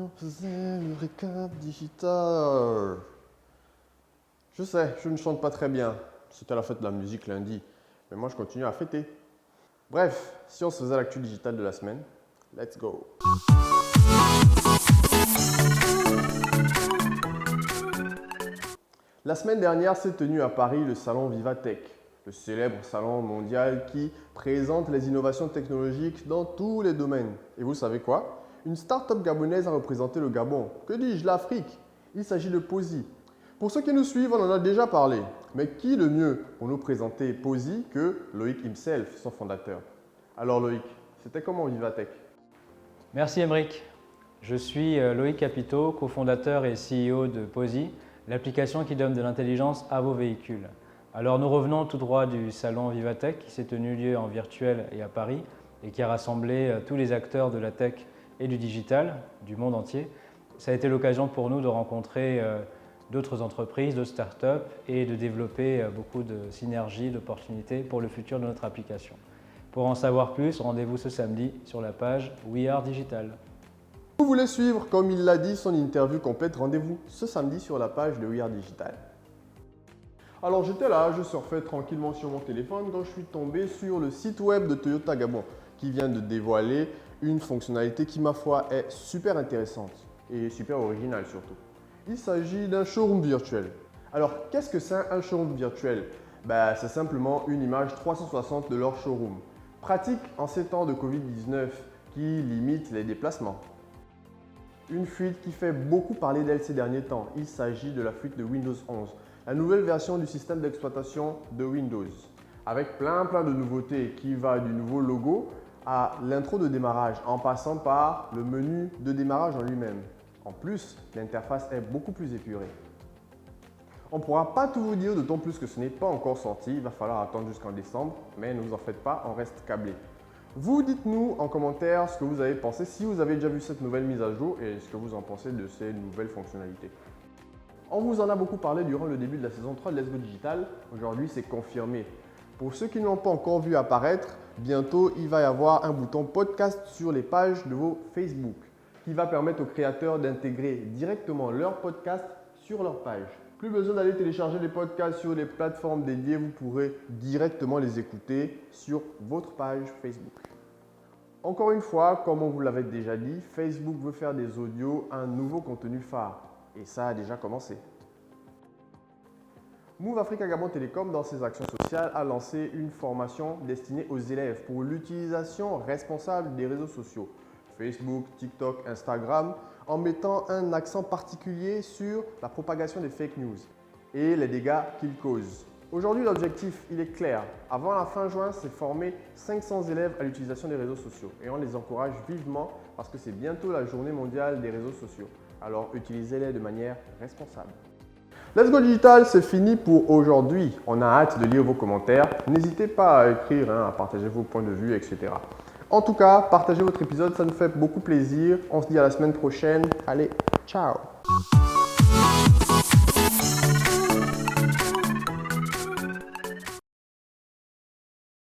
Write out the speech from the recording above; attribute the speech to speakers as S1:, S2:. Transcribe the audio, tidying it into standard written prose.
S1: on faisait le récap digital. Je sais, je ne chante pas très bien. C'était la fête de la musique lundi. Mais moi, je continue à fêter. Bref, si on se faisait l'actu digital de la semaine, let's go. La semaine dernière s'est tenu à Paris le salon Vivatech, le célèbre salon mondial qui présente les innovations technologiques dans tous les domaines. Et vous savez quoi? Une start-up gabonaise a représenté le Gabon. Que dis-je, l'Afrique? Il s'agit de Posi. Pour ceux qui nous suivent, on en a déjà parlé. Mais qui le mieux pour nous présenter Posi que Loïc himself, son fondateur? Alors Loïc, c'était comment Vivatech?
S2: Merci Emeric. Je suis Loïc Capito, cofondateur et CEO de Posi, l'application qui donne de l'intelligence à vos véhicules. Alors nous revenons tout droit du salon Vivatech qui s'est tenu lieu en virtuel et à Paris et qui a rassemblé tous les acteurs de la tech et du digital du monde entier. Ça a été l'occasion pour nous de rencontrer d'autres entreprises, d'autres startups et de développer beaucoup de synergies, d'opportunités pour le futur de notre application. Pour en savoir plus, rendez-vous ce samedi sur la page We Are Digital.
S1: Si vous voulez suivre, comme il l'a dit, son interview complète, rendez-vous ce samedi sur la page de We Are Digital. Alors j'étais là, je surfais tranquillement sur mon téléphone quand je suis tombé sur le site web de Toyota Gabon qui vient de dévoiler une fonctionnalité qui, ma foi, est super intéressante et super originale surtout. Il s'agit d'un showroom virtuel. Alors qu'est-ce que c'est un showroom virtuel? C'est simplement une image 360 de leur showroom. Pratique en ces temps de Covid-19 qui limite les déplacements. Une fuite qui fait beaucoup parler d'elle ces derniers temps. Il s'agit de la fuite de Windows 11, la nouvelle version du système d'exploitation de Windows, avec plein de nouveautés qui va du nouveau logo à l'intro de démarrage, en passant par le menu de démarrage en lui-même. En plus, l'interface est beaucoup plus épurée. On ne pourra pas tout vous dire, d'autant plus que ce n'est pas encore sorti, il va falloir attendre jusqu'en décembre, mais ne vous en faites pas, on reste câblé. Vous dites-nous en commentaire ce que vous avez pensé, si vous avez déjà vu cette nouvelle mise à jour et ce que vous en pensez de ces nouvelles fonctionnalités. On vous en a beaucoup parlé durant le début de la saison 3 de Let's Go Digital, aujourd'hui c'est confirmé. Pour ceux qui ne l'ont pas encore vu apparaître, bientôt il va y avoir un bouton podcast sur les pages de vos Facebook qui va permettre aux créateurs d'intégrer directement leur podcast sur leur page. Plus besoin d'aller télécharger les podcasts sur les plateformes dédiées, vous pourrez directement les écouter sur votre page Facebook. Encore une fois, comme on vous l'avait déjà dit, Facebook veut faire des audios un nouveau contenu phare. Et ça a déjà commencé. Move Africa Gabon Télécom, dans ses actions sociales, a lancé une formation destinée aux élèves pour l'utilisation responsable des réseaux sociaux, Facebook, TikTok, Instagram, en mettant un accent particulier sur la propagation des fake news et les dégâts qu'ils causent. Aujourd'hui, l'objectif, il est clair. Avant la fin juin, c'est former 500 élèves à l'utilisation des réseaux sociaux et on les encourage vivement parce que c'est bientôt la journée mondiale des réseaux sociaux. Alors, utilisez-les de manière responsable. Let's Go Digital, c'est fini pour aujourd'hui. On a hâte de lire vos commentaires. N'hésitez pas à écrire, à partager vos points de vue, etc. En tout cas, partagez votre épisode, ça nous fait beaucoup plaisir. On se dit à la semaine prochaine. Allez, ciao!